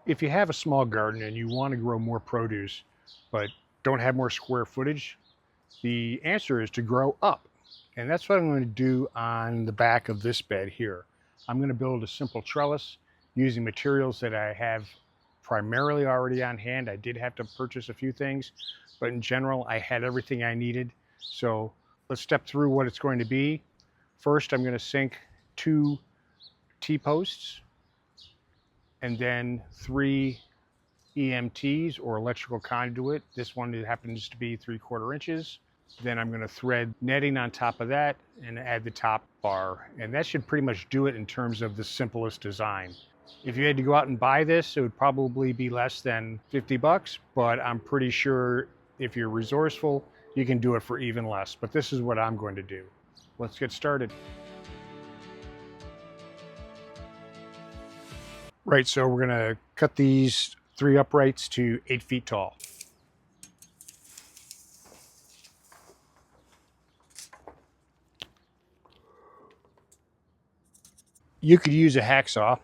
If you have a small garden and you want to grow more produce, but don't have more square footage, the answer is to grow up. And that's what I'm going to do on the back of this bed here. I'm going to build a simple trellis using materials that I have primarily already on hand. I did have to purchase a few things, but in general, I had everything I needed. So let's step through what it's going to be. First, I'm going to sink 2 T-posts and then 3 EMTs or electrical conduit. This one happens to be 3/4 inches. Then I'm going to thread netting on top of that and add the top bar. And that should pretty much do it in terms of the simplest design. If you had to go out and buy this, it would probably be less than 50 bucks, but I'm pretty sure if you're resourceful, you can do it for even less. But this is what I'm going to do. Let's get started. Right, so we're going to cut these 3 uprights to 8 feet tall. You could use a hacksaw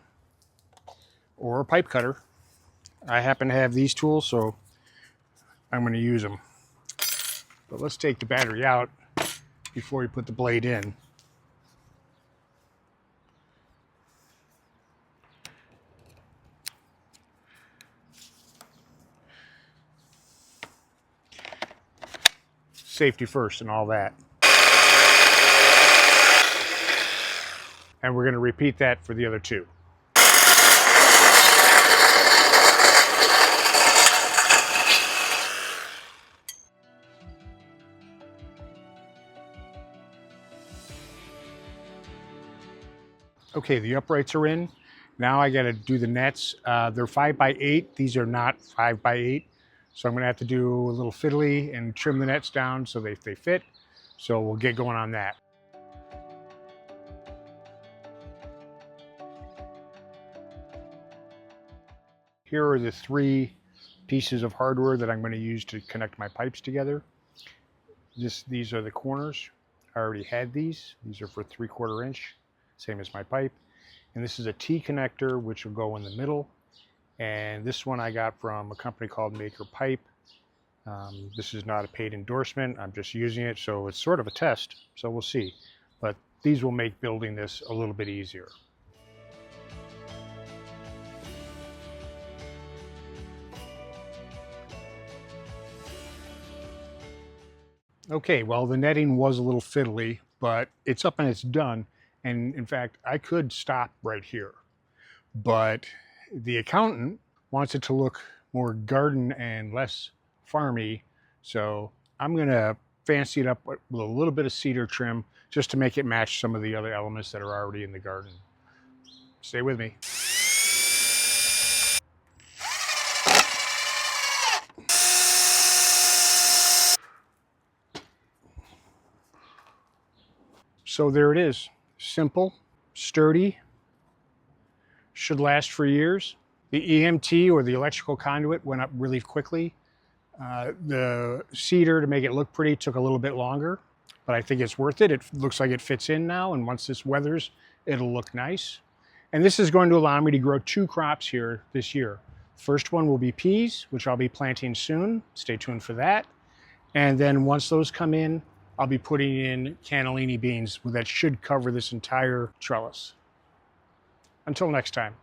or a pipe cutter. I happen to have these tools, so I'm going to use them. But let's take the battery out before we put the blade in. Safety first and all that. And we're going to repeat that for the other 2. Okay, the uprights are in. Now I got to do the nets. They're 5 by 8. These are not 5 by 8. So I'm going to have to do a little fiddly and trim the nets down so they fit. So we'll get going on that. Here are the 3 pieces of hardware that I'm going to use to connect my pipes together. These are the corners. I already had these. These are for 3/4 inch, same as my pipe. And this is a T connector, which will go in the middle. And this one I got from a company called Maker Pipe. This is not a paid endorsement. I'm just using it, so it's sort of a test. So we'll see. But these will make building this a little bit easier. Okay, well, the netting was a little fiddly, but it's up and it's done. And in fact, I could stop right here, but the accountant wants it to look more garden and less farmy. So I'm going to fancy it up with a little bit of cedar trim just to make it match some of the other elements that are already in the garden. Stay with me. So there it is. Simple, sturdy, should last for years. The EMT or the electrical conduit went up really quickly. The cedar, to make it look pretty, took a little bit longer, but I think it's worth it. It looks like it fits in now, and once this weathers, it'll look nice. And this is going to allow me to grow 2 crops here this year. First one will be peas, which I'll be planting soon. Stay tuned for that. And then once those come in, I'll be putting in cannellini beans that should cover this entire trellis. Until next time.